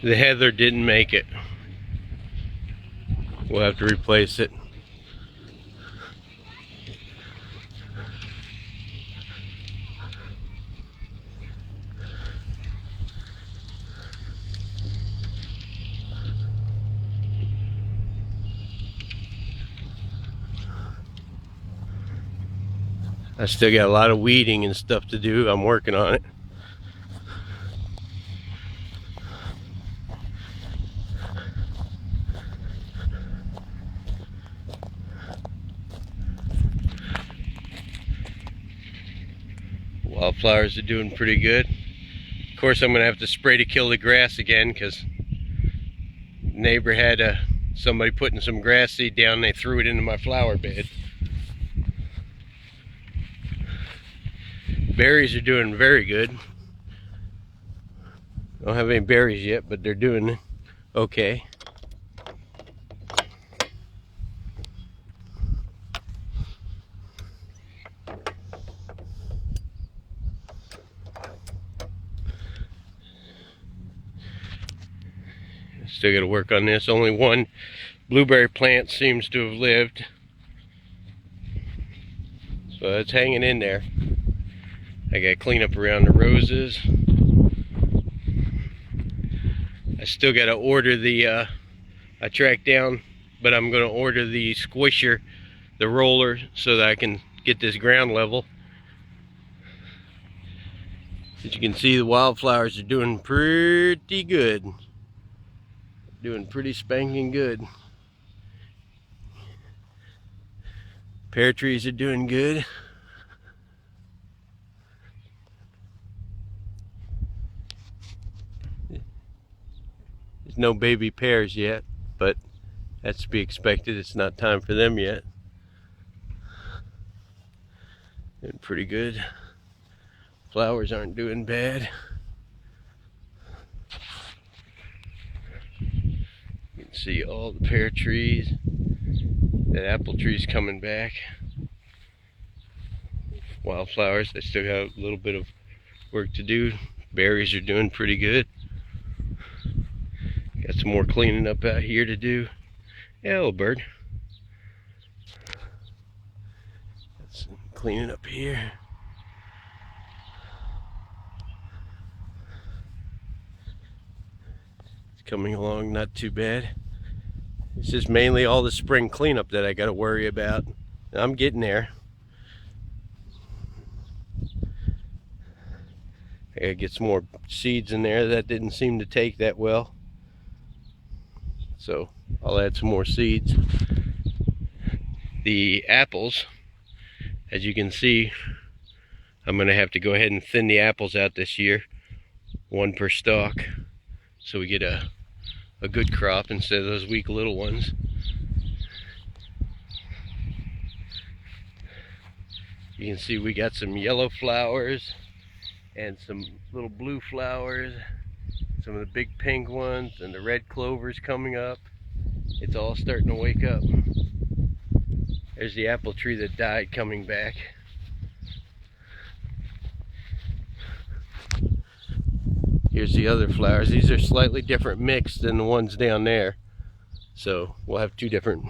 The heather didn't make it. We'll have to replace it. I still got a lot of weeding and stuff to do. I'm working on it. Wildflowers are doing pretty good. Of course, I'm gonna have to spray to kill the grass again because neighbor had somebody putting some grass seed down. They threw it into my flower bed. Berries are doing very good. I don't have any berries yet, but they're doing okay. Still got to work on this. Only one blueberry plant seems to have lived, so it's hanging in there. I got to clean up around the roses. I still got to order the I tracked down, but I'm going to order the squisher, the roller, so that I can get this ground level. As you can see, the wildflowers are doing pretty good. Doing pretty spanking good. Pear trees are doing good. There's no baby pears yet, but that's to be expected. It's not time for them yet. Doing pretty good. Flowers aren't doing bad. You can see all the pear trees. That apple tree's coming back. Wildflowers, they still got a little bit of work to do. Berries are doing pretty good. Got some more cleaning up out here to do. Yeah, little bird. Got some cleaning up here. It's coming along not too bad. It's just mainly all the spring cleanup that I got to worry about. I'm getting there. I gotta get some more seeds in there. That didn't seem to take that well, so I'll add some more seeds. The apples, as you can see, I'm gonna have to go ahead and thin the apples out this year, one per stalk, so we get a good crop instead of those weak little ones. You can see we got some yellow flowers and some little blue flowers, some of the big pink ones, and the red clovers coming up. It's all starting to wake up. There's the apple tree that died coming back. Here's the other flowers. These are slightly different mix than the ones down there. So we'll have two different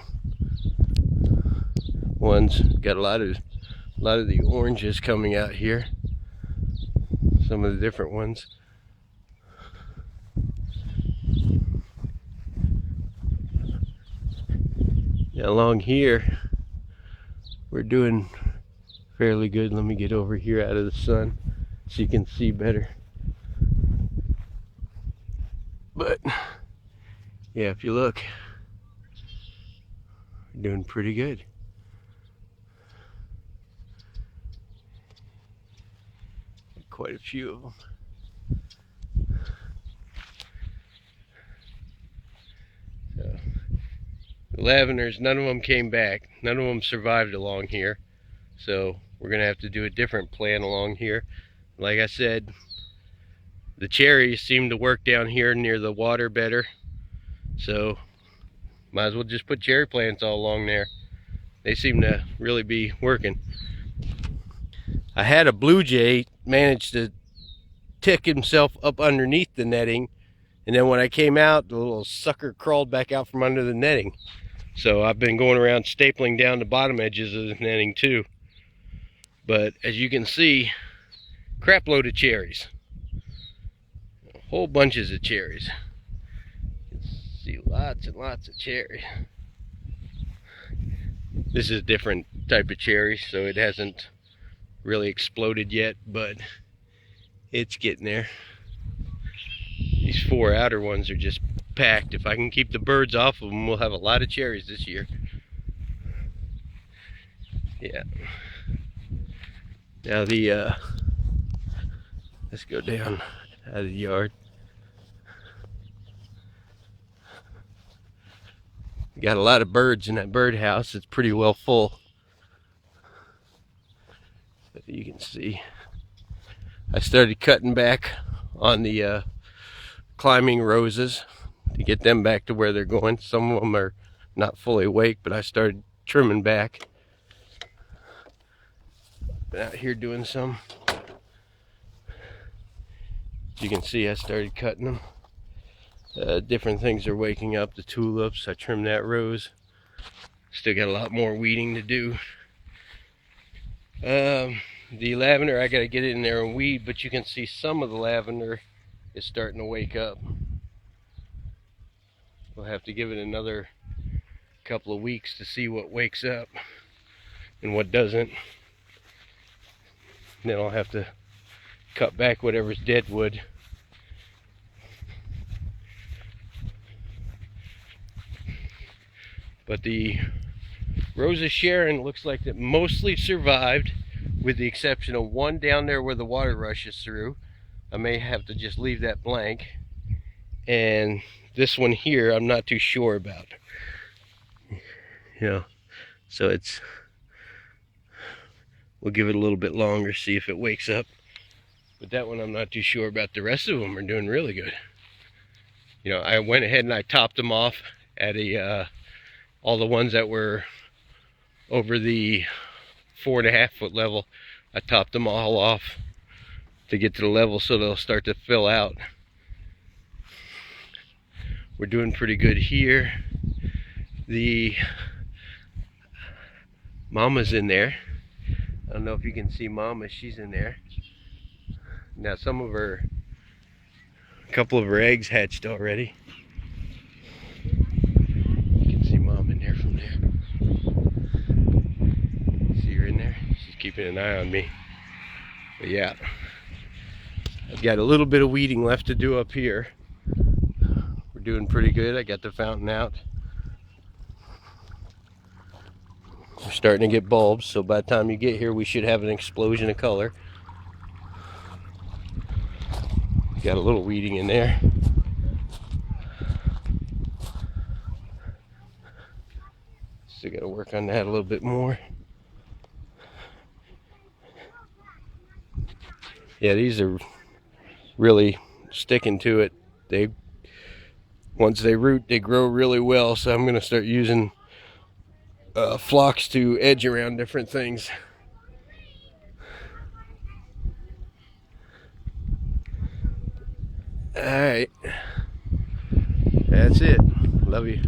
ones. Got a lot of the oranges coming out here. Some of the different ones. Now along here, we're doing fairly good. Let me get over here out of the sun so you can see better. But yeah, if you look, we're doing pretty good. Quite a few of them. So, the lavenders, none of them came back. None of them survived along here. So we're gonna have to do a different plan along here. Like I said, the cherries seem to work down here near the water better. So might as well just put cherry plants all along there. They seem to really be working. I had a blue jay manage to tick himself up underneath the netting And then when I came out, the little sucker crawled back out from under the netting. So I've been going around stapling down the bottom edges of the netting too. But as you can see, crap load of cherries. Whole bunches of cherries. You can see lots and lots of cherries. This is a different type of cherry, so it hasn't really exploded yet, but it's getting there. These 4 outer ones are just packed. If I can keep the birds off of them, we'll have a lot of cherries this year. Yeah. Now let's go down out of the yard. We got a lot of birds in that birdhouse. It's pretty well full. But you can see, I started cutting back on the climbing roses to get them back to where they're going. Some of them are not fully awake, but I started trimming back. Been out here doing some. You can see I started cutting them. Different things are waking up. The tulips, I trimmed that rose. Still got a lot more weeding to do. The lavender, I gotta get it in there and weed, but you can see some of the lavender is starting to wake up. We'll have to give it another couple of weeks to see what wakes up and what doesn't. Then I'll have to cut back whatever's dead wood. But the Rosa Sharon looks like it mostly survived, with the exception of one down there where the water rushes through. I may have to just leave that blank. And this one here, I'm not too sure about. You know, so it's, we'll give it a little bit longer, see if it wakes up. But that one I'm not too sure about. The rest of them are doing really good. You know, I went ahead and I topped them off at all the ones that were over the 4.5 foot level. I topped them all off to get to the level so they'll start to fill out. We're doing pretty good here. The mama's in there. I don't know if you can see Mama, she's in there. Now a couple of her eggs hatched already. You can see Mom in there from there. See her in there? She's keeping an eye on me. But yeah, I've got a little bit of weeding left to do up here. We're doing pretty good. I got the fountain out. We're starting to get bulbs, so by the time you get here, we should have an explosion of color. Got a little weeding in there. Still got to work on that a little bit more. Yeah, these are really sticking to it. Once they root, they grow really well, so I'm going to start using flocks to edge around different things. Alright, that's it. Love you.